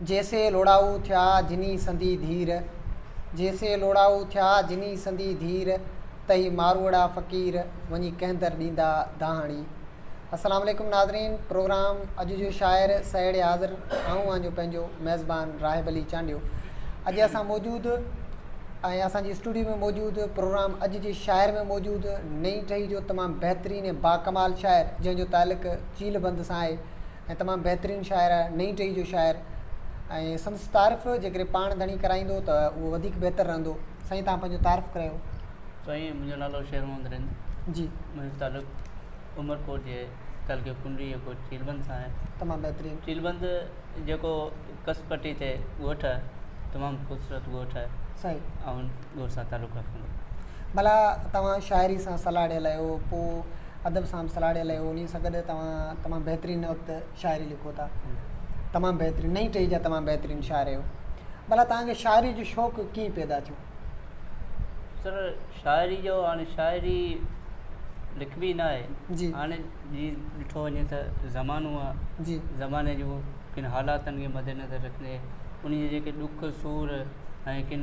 जैसे लोड़ाऊ थिया जिनी संदी धीर, जैसे लोड़ाऊ थिया जिनी संदी धीर, तई मारवड़ा फ़कीर वञी कंहिंदर ॾींदा दाहणी। अस्सलाम वालेकुम नाज़रीन, प्रोग्राम अॼु जो शाइर सैड हाज़िर आऊं जो पंहिंजो मेज़बान राहिब अली चांडियो। अॼु असां मौजूदु ऐं असांजी स्टूडियो में मौजूदु प्रोग्राम अॼु जे शाइर में मौजूदु नई टही जो तमामु बहितरीन ऐं बाकमाल शाइर जंहिंजो तालुक़ चीलबंद सां आहे ऐं तमामु बहितरीन शाइर आहे, नई टही जो शाइर ऐं संदसि तारीफ़ जेकॾहिं पाण धणी कराईंदो त उहो वधीक बहितरु रहंदो। साईं तव्हां पंहिंजो तारीफ़ करायो। साईं, मुंहिंजो नालो शेर मोहम्मद रिंद जी। मुंहिंजो तालुक़ु उमरकोट जे तालुक़े कुंडी जेको चीलबंद सां आहे। तमामु बहितरीनु। चीलबंद जेको कसपट्टी ते ॻोठु आहे, तमामु ख़ूबसूरत ॻोठु आहे। सही। ऐं ॻोठ सां तालुक़ु रखंदो। भला तव्हां शाइरी सां सलाह ॾियल आहियो, पोइ अदब सां सलाह ॾियल आहियो, उन सां गॾु तव्हां तमामु बहितरीनु वक़्तु शाइरी लिखो था, तमामु बहितरीनु नई टही जा तमामु बहितरीनु शाइर आहियो। भला तव्हांखे शाइरी जो शौक़ु कीअं पैदा थियो? सर, शाइरी जो हाणे शाइरी लिखबी न आहे जी। हाणे जीअं ॾिठो वञे त ज़मानो आहे जी। ज़माने जूं किन हालातनि खे मद्देनज़र रखंदे उन जे जेके ॾुख सूर ऐं किन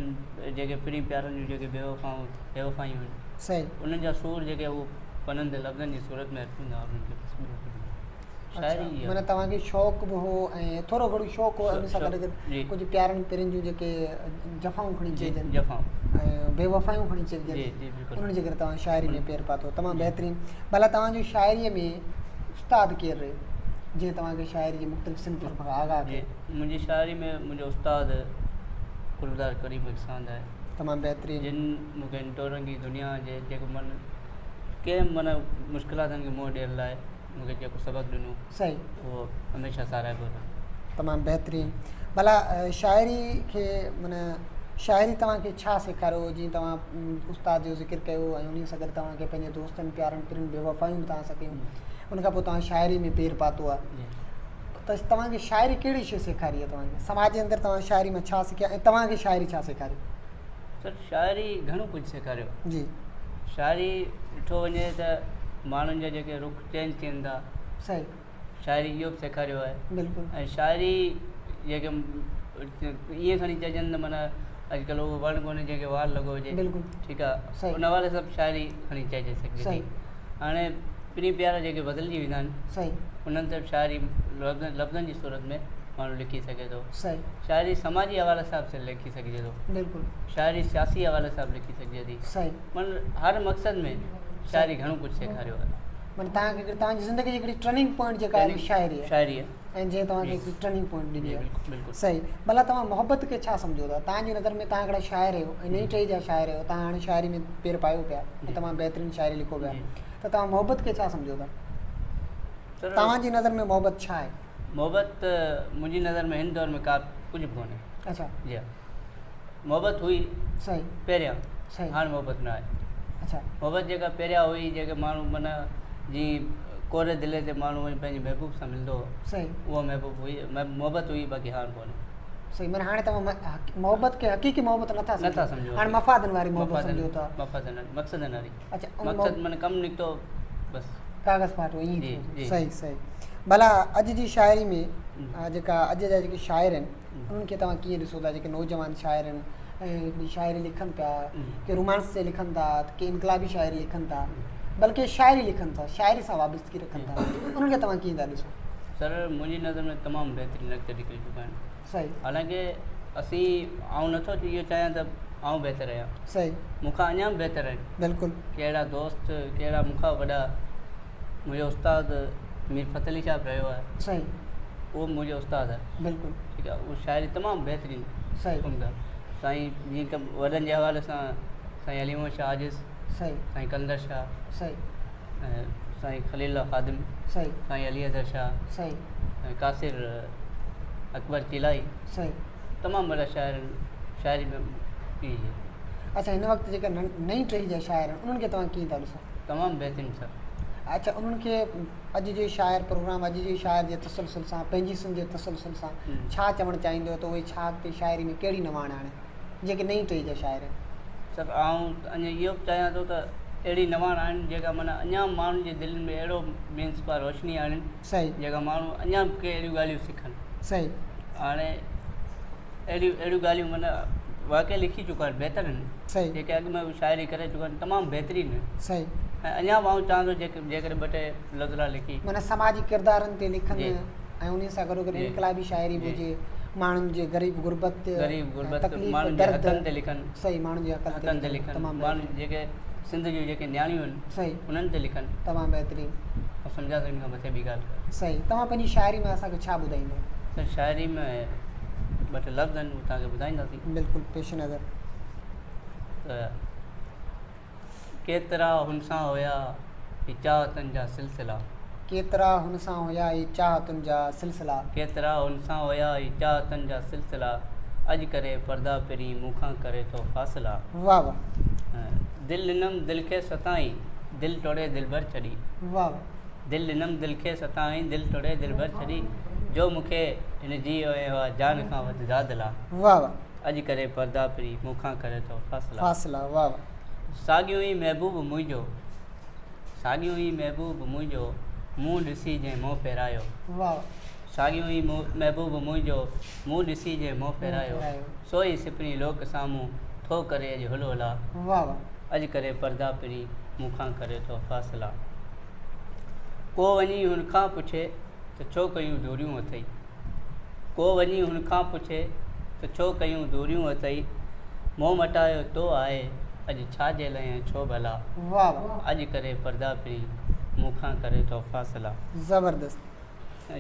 जेके प्री प्यारनि जूं जेके बेवफ़ायूं आहिनि, सही, उन्हनि जा सूर जेके उहो पनंदे लफ़्ज़नि जी सूरत में अचूं था उन्हनि खे शाइरी माना तव्हांखे शौक़ु बि हो ऐं थोरो घणो शौक़ु हो, उन सां गॾु गॾु कुझु प्यारनि पिरनि जूं जेके जफ़ाऊं खणी चइजनि, जफ़ाऊं ऐं बेवफ़ायूं खणी चइजनि, उन्हनि जे करे तव्हां शाइरी में पेर पातो, तमामु बहितरीनु। भला तव्हांजो शाइरीअ में उस्तादु केरु रहे जीअं तव्हांखे शाइरी जे मुख़्तलिफ़ सिंफ़ खां आगाह कयो? मुंहिंजी शाइरी में मुंहिंजो उस्तादु गुलज़ार करीम इरसांद आहे। तमामु बहितरीनु। जिन मूंखे टोरंगी दुनिया जे जेको कंहिं माना मुश्किलातुनि खे मुंहुं ॾियण लाइ मूंखे जेको सबक़ु ॾिनो, सही, उहो हमेशह साराइबो रहे। तमामु बहितरीनु। भला शाइरी खे माना शाइरी तव्हांखे छा सेखारियो? जीअं तव्हां उस्ताद जो ज़िक्र कयो ऐं उन सां गॾु तव्हांखे पंहिंजे दोस्तनि प्यारनि पिरनि बेवफ़ायूं तव्हां सां कयूं, उनखां पोइ तव्हां शाइरी में पेर पातो आहे, त तव्हांखे शाइरी कहिड़ी शइ सेखारी आहे? तव्हांखे समाज जे अंदरि तव्हां शाइरी में छा सिखिया ऐं तव्हांखे शाइरी छा सेखारी? सर, शाइरी घणो कुझु सेखारियो। जी। शाइरी ॾिठो वञे त माण्हुनि जा जेके रुख चेंज थियनि था, सही, शाइरी इहो बि सेखारियो आहे। बिल्कुलु। ऐं शाइरी जेके ईअं खणी चइजनि त माना अॼुकल्ह उहो वण कोन्हे जंहिंखे वार लॻो हुजे, बिल्कुलु ठीकु आहे, उन वारे सभु शाइरी खणी चइजे सघिजे थी। हाणे प्री प्यार जेके बदिलजी वेंदा आहिनि, सही, उन्हनि ते शाइरी लफ़्ज़नि जी सूरत में माण्हू लिखी सघे थो। सही। शाइरी समाजी हवाले सां बि लिखी सघिजे थो, बिल्कुलु। शाइरी सियासी हवाले सां बि लिखी सघिजे थी। सही। माना हर मक़सदु में शाइरी घणो कुझु सेखारियो आहे। माना तव्हांखे तव्हांजी ज़िंदगी जी हिकिड़ी टर्निंग पॉइंट जेका आहे शाइरी आहे, ऐं जीअं तव्हांखे हिकिड़ी टर्निंग पॉइंट ॾिनी आहे। सही। भला तव्हां मोहबत खे छा सम्झो था? तव्हांजी नज़र में तव्हां हिकिड़ा शाइर आहियो ऐं नई टही जा शाइर आहियो, तव्हां हाणे शाइरी में पेर पायो पिया ऐं तमामु बहितरीनु शाइरी लिखो पिया, त तव्हां मोहबत खे छा सम्झो था? तव्हांजी नज़र में मोहबत छा आहे? मोहबत मुंहिंजी नज़र में हिन दौर में का कुझु बि कोन्हे। अच्छा। जी हा, मोहबत हुई सही पहिरियां, सही, हाणे मोहबत न आहे। अच्छा। मोहबत जेका पहिरियां हुई, जेके माण्हू माना जीअं कोरे दिले ते माण्हू वञी पंहिंजे महबूब सां मिलंदो हो, सही, उहा महबूब हुई, मोहबत हुई, बाक़ी हाणे कोन्हे। सही। माना हाणे तव्हां मोहबत खे हक़ीक़ी मोहबत नथा सम्झो, हाणे मफ़ादनि वारी मोहबत सम्झो था। मफ़ादनि वारी, मक़सदनि वारी। अच्छा, मक़सदु माना कमु निकितो बसि, कागज़ फाटो ईअं। सही सही। भला अॼु जी शाइरी में जेका अॼु जा जेके शाइर आहिनि, उन्हनि खे तव्हां कीअं ॾिसो था? जेके नौजवान शाइर आहिनि ऐं हिकिड़ी शाइरी लिखनि पिया, के रोमांस ते लिखनि था, के इनकलाबी शाइरी लिखनि था, बल्कि शाइरी लिखनि था, शाइरी सां वाबस्तगी रखनि था, उन्हनि खे तव्हां कीअं था ॾिसो? सर, मुंहिंजी नज़र में तमामु बहितरीनु अॻिते निकिरी चुका आहिनि। सही। हालांकि आउं नथो इहो चाहियां त आउं बहितरु आहियां। सही। मूंखां अञा बि बहितरु आहिनि। बिल्कुलु। कहिड़ा दोस्त, कहिड़ा मूंखां वॾा, मुंहिंजो उस्ताद मीर फ़तली साहिबु रहियो आहे। सही। उहो मुंहिंजो उस्तादु आहे। बिल्कुलु। ठीकु आहे, उहो शाइरी तमामु बहितरीनु। सही। उम्दा साईं जीअं त वॾनि जे हवाले सां साईं अली मोहम्मद शाह आजिज़, सही, साईं कलंदर शाह, सही, ऐं साईं ख़लील ख़ादिम, सही, साईं अली अज़हर शाह, सही, ऐं कासिर अकबर चिलाई, सही, तमामु वॾा शाइर शाइरी में इहे। अच्छा, हिन वक़्तु जेका नई टही जा शाइर आहिनि, उन्हनि खे तव्हां कीअं था ॾिसो? तमामु बहितरीनु सर। अच्छा, उन्हनि खे अॼु जे शाइर प्रोग्राम, अॼु जे शाइर जे तसलसल सां, पंहिंजी सिंध जे तसलसल सां छा चवणु चाहींदो त उहे छा अॻिते शाइरी में कहिड़ी नवाण आणे जेके नई टही जा शाइर आहिनि? सर, आउं अञा इहो बि चाहियां थो त अहिड़ी नवाण आहिनि जेका माना अञा माण्हुनि जे दिलनि में अहिड़ो मीन्स पार रोशनी आणनि। सही। जेका माण्हू अञा बि के अहिड़ियूं ॻाल्हियूं सिखनि। सही। हाणे अहिड़ियूं ॻाल्हियूं माना वाक़ई लिखी चुका आहिनि, बहितर आहिनि। सही। जेके अॻु में शाइरी करे चुका आहिनि तमामु बहितरीनु आहिनि। सही। ऐं अञा मां चाहां थो जेकॾहिं ॿ टे लज़ला लिखी माना समाजी किरदारनि ते लिखनि ऐं उन सां गॾोगॾु इनकलाबी शाइरी हुजे, माण्हुनि जे ग़रीब गुरबत माण्हुनि जे हथनि ते लिखनि। सही, माण्हुनि जे हथनि ते लिखनि, माण्हुनि जेके सिंध जूं जेके न्याणियूं आहिनि सही उन्हनि ते लिखनि। तमामु बहितरीनु। ऐं सम्झा थो इन खां मथे ॿी ॻाल्हि। सही। तव्हां पंहिंजी शाइरी में असांखे छा ॿुधाईंदो? त शाइरी में ॿ टे लफ़्ज़ आहिनि उहे तव्हांखे ॿुधाईंदासीं। बिल्कुलु पेश नज़र। त केतिरा हुन सां हुया ही चाहतनि जा सिलसिला, केतिरा हुन सां हुया ही चाहतुनि जा सिलसिला, केतिरा हुन सां हुया ही चाहतनि जा सिलसिला, अॼु करे पर्दा पहिरीं मूंखां करे थो फ़ासिला। वाह वाह। दिलि ॾिनमि दिलि खे सताईं, दिलि तोड़े दिलबर छॾी। वाह वाह। दिलि ॾिनमि दिलि खे सताईं, दिलि तोड़े दिलबर छॾी, जो मूंखे हिन जी वियो आहे जान खां वधि दादिला। वाह वाह। अॼु करे पर्दा पहिरीं मूंखां करे थो फ़ासिला। फ़ासिला। वाह वाह। साॻियो ई महबूब मुंहिंजो, साॻियो ई महबूब मुंहिंजो, मुंहुं ॾिसी जंहिं मोह फेरायो। वाह। साॻियो ई महबूब मुंहिंजो, मुंहुं ॾिसी जंहिं मोह फेरायो, सोई सिपरी लोक साम्हूं थो करे अॼु हुलोला। वाह वाह। अॼु करे पर्दा पहिरीं मूंखां करे थो फ़ासिला। को वञी हुन खां पुछे त छो कयूं दूरियूं अथई, को वञी हुन खां पुछे त छो कयूं दूरियूं अथई, मोह मटायो तो आहे अॼु छा जे लाइ छो भला। वाह वाह। अॼु करे पर्दा पहिरीं मूंखां करे थो फ़ासिला। ज़बरदस्त।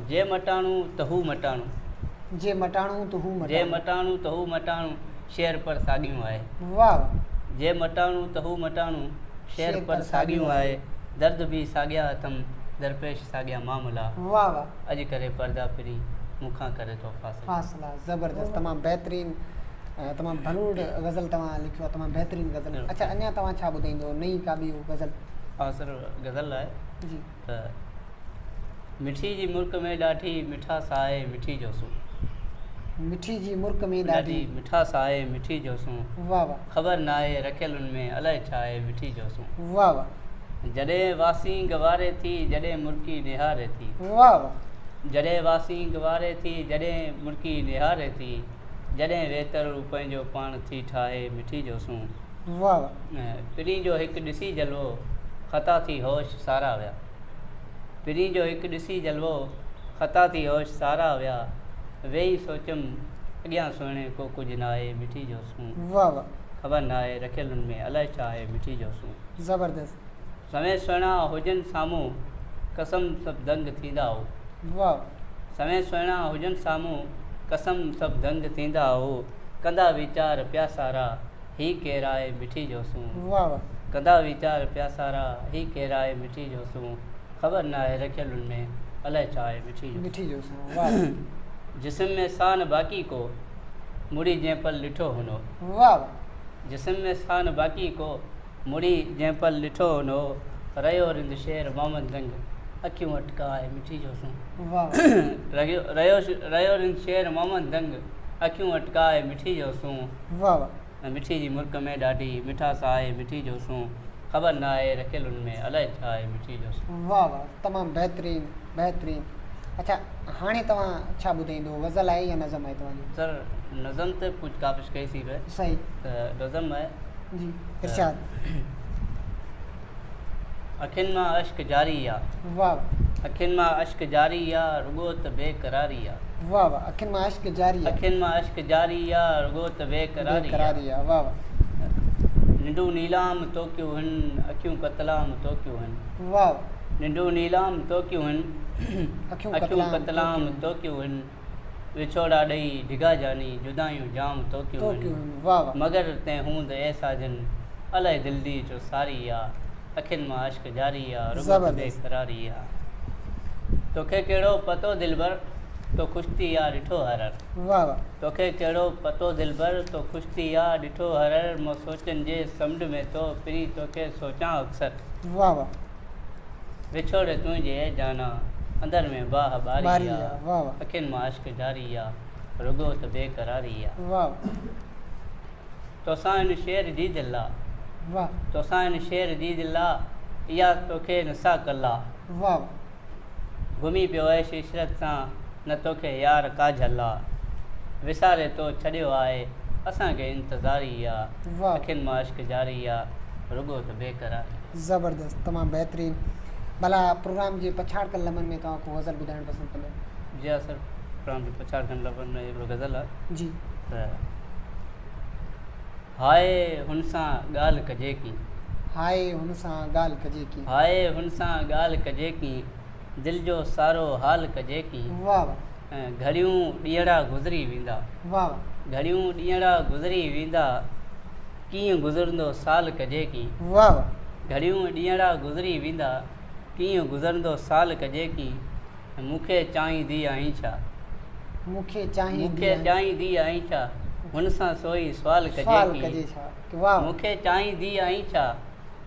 जे मटाणू त हू मटाणू, जे मटाणू त हू जे मटाणू त हू मटाणू, शेर पर साॻियूं आहे। वाह वाह। जे मटाणू त हू मटाणू, शेर पर साॻियूं आहे, दर्द बि साॻिया अथमि, दरपेश साॻिया मामला। वाह वाह। अॼु करे पर्दा पहिरीं मूंखां करे थो फ़ासिला। ज़बरदस्त। तमामु बहितरीनु, तमामु भलूड़ गज़ल तव्हां लिखियो आहे, तमामु बहितरीनु गज़ल। अच्छा, अञा तव्हां छा ॿुधाईंदो नई का बि गज़ल? सर गज़ल आहे जी। त मिठी जी मुल्क में ॾाढी मिठास आहे मिठी जो सूं, मिठी जी मुल्क में ॾाढी मिठास आहे मिठी जो सूं। वाह वाह। ख़बर न आहे रखियल में अलाए छा आहे मिठी जो सूं। वाह वाह। जॾहिं वासी गवारे थी जॾहिं मुर्की निहारे थी। वाह वाह। जॾहिं वासी गवारे थी जॾहिं मुर्की निहारे थी, जॾहिं वेतर पंहिंजो पाण थी ठाहे मिठी जो सूं। वाह वाह। पिरी जो हिकु ॾिसी जलवो ख़ता थी होश सारा विया, पिरी जो हिकु ॾिसी जलवो ख़ता थी होश सारा विया, वेही सोचमि अॻियां सुहिणे को कुझु न आहे मिठी जो सूं। वाह वाह। ख़बर न आहे रखियल में अलाए छा आहे मिठी जो सूं। ज़बरदस्त। समय सुहिणा हुजनि साम्हूं कसम सभु दंग थींदा हो। वाह। समय सुहिणा हुजनि साम्हूं कसम सभु दंग थींदा हो, कंदा वीचार पिया सारा ही केरु आहे मिठी जो सूं। वाह वाह। कंदा वीचार पिया सारा ही केरु आहे मिठी जो सूं, ख़बर न आहे रखियल में अलाए छा आहे मिठी जो सूं। वाह। जिस्म में सान बाक़ी को मुड़ी जंहिं पल ॾिठो हुनो। वाह। जिस्म में सान बाक़ी को मुड़ी जंहिं पल ॾिठो हुनो, रहियो रिंद शेर मोहम्मद दंग अखियूं अटकाए मिठी जो सूं। वाह। रहियो रिंद शेर मोहम्मद दंग अखियूं अटकाए मिठी जो सूं। वाह। मिठी जी मुल्क में ॾाढी मिठास आहे मिठी जो सूं, ख़बर न आहे रखियल में अलाए छा आहे मिठी जो सूं। वाह वाह। तमामु बहितरीनु बहितरीनु। अच्छा, हाणे तव्हां छा ॿुधाईंदो, गज़ल आहे या नज़म आहे तव्हांजी? सर नज़म ते कुझु काबिश कईसीं पिए। सही। त नज़म आहे जी, इरशाद। अखियुनि मां अश्क जारी आहे। वाह। अखियुनि मां अश्क जारी आहे रुॻो त बेक़रारी आहे। वाह वाह। अखियुनि मां अश्क जारी आहे। अखियुनि मां अश्क जारी आहे रुॻो त बेक़रारी आहे। वाह वाह। निंडू नीलाम तो क्यों हन अखियूं कतलाम तो क्यों हन। वाह। निंडू नीलाम तो क्यों हन अखियूं कतलाम तो क्यों हन, विछोड़ा ॾेई ढिघा जानी जुदायूं जाम तो क्यों हन। वाह। मगर तैं हूंद ऐसा जन अलाए दिल दी जो सारी आहे, अखियुनि मां अश्क जारी आहे रुॻो त बेक़रारी आहे। तोखे कहिड़ो पतो दिलबर तो ख़ुशि थी आहे ॾिठो हरर। वाह वाह। तोखे कहिड़ो पतो दिलबर तो ख़ुशि थी आहे ॾिठो हरर, मां सोचनि जे समुंड में तो पिरी तोखे सोचां अक्सर। वाह वाह। विछोड़े तुंहिंजे जाना अंदर में बाह बारी आहे, वाह वाह। अखियुनि मां अश्क जारी आहे रुॻो त बेक़रारी आहे। वाह। तोसां हिन शेर जी दिलि आहे। वाह। तोसां हिन शेर जी दिलि आहे, इहा तोखे नसा कला। वाह। घुमी पियो ऐश इशरत सां न तोखे यार का झला, विसारे तो छॾियो आहे असांखे इंतज़ारी आहे वाह अखियुनि मां अश्क जारी आहे रुगो त बेक़रार। ज़बरदस्त, तमामु बहितरीन। भला प्रोग्राम जे पछाड़ कल लमन में तव्हां को गज़ल ॿुधाइणु पसंदि कंदो? जी हाँ सर, प्रोग्राम जे पछाड़ कल लमन में हिकिड़ो गज़ल आहे जी। त हाय हुन सां ॻाल्हि कजे की, हाय हुन सां ॻाल्हि कजे की, हाय हुन सां ॻाल्हि कजे की, दिलि जो सारो हाल कजे की। वाह वाह घड़ियूं ॾींहड़ा गुज़री वेंदा, वाह वाह घड़ियूं ॾींहड़ा गुज़री वेंदा, कीअं गुज़रंदो साल कजे की। वाह वाह घड़ियूं ॾींहड़ा गुज़री वेंदा, कीअं गुज़रंदो साल कजे की। मूंखे चाहींदी आहीं छा, मूंखे चाहींदी मूंखे चाहींदी आहीं छा, हुन सां सोई सुवाल सवाल कजे कजे की। छा कि वाह मूंखे चाहींदी आहीं छा,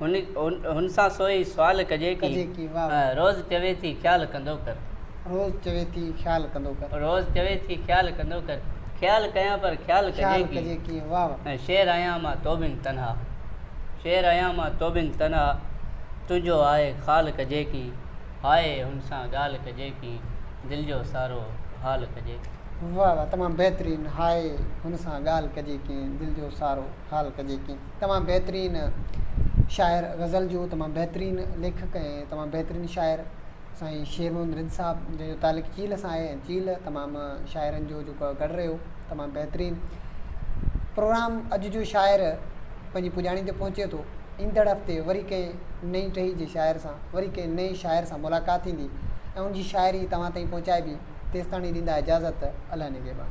हुन सां सोई सुवाल कजे कजे की। की वाह रोज़ चवे थी ख़्यालु कंदो कर, रोज़ चवे थी ख़्यालु कंदो कर, रोज़ चवे थी ख़्यालु कंदो कर, ख़्यालु कयां पर ख़्यालु ख़्यालु कजे कजे की। की वाह वाह शेर आहियां मां तोबिन तन्हा, शेर आहियां मां तोबिन तन्हा, तुंहिंजो आहे ख़ाल कजे की। हाय हुन सां ॻाल्हि कजे की, दिलि जो सारो हाल कजे की। वाह वाह तमामु बहितरीन। हाय हुन सां ॻाल्हि कजे की, दिलि जो सारो हाल कजे की। तमामु बहितरीन शाइर गज़ल जो, तमामु बहितरीन लेखक ऐं तमामु बहितरीन शाइर साईं शेर मोहम्मद रिज़ साहब, जंहिंजो तालिक़ चील सां आहे। ऐं चील तमामु शाइरनि जो जेको गॾु रहियो, तमामु बहितरीन प्रोग्राम। अॼु जो शाइर पंहिंजी पुॼाणी ते पहुचे थो। ईंदड़ हफ़्ते वरी कंहिं नई टही जे शाइर सां, वरी कंहिं नए शाइर सां मुलाक़ात थींदी ऐं उनजी शाइरी तव्हां ताईं पहुचाइबी। तेसिताणी ॾींदा इजाज़त, अल्लाह निगहबान।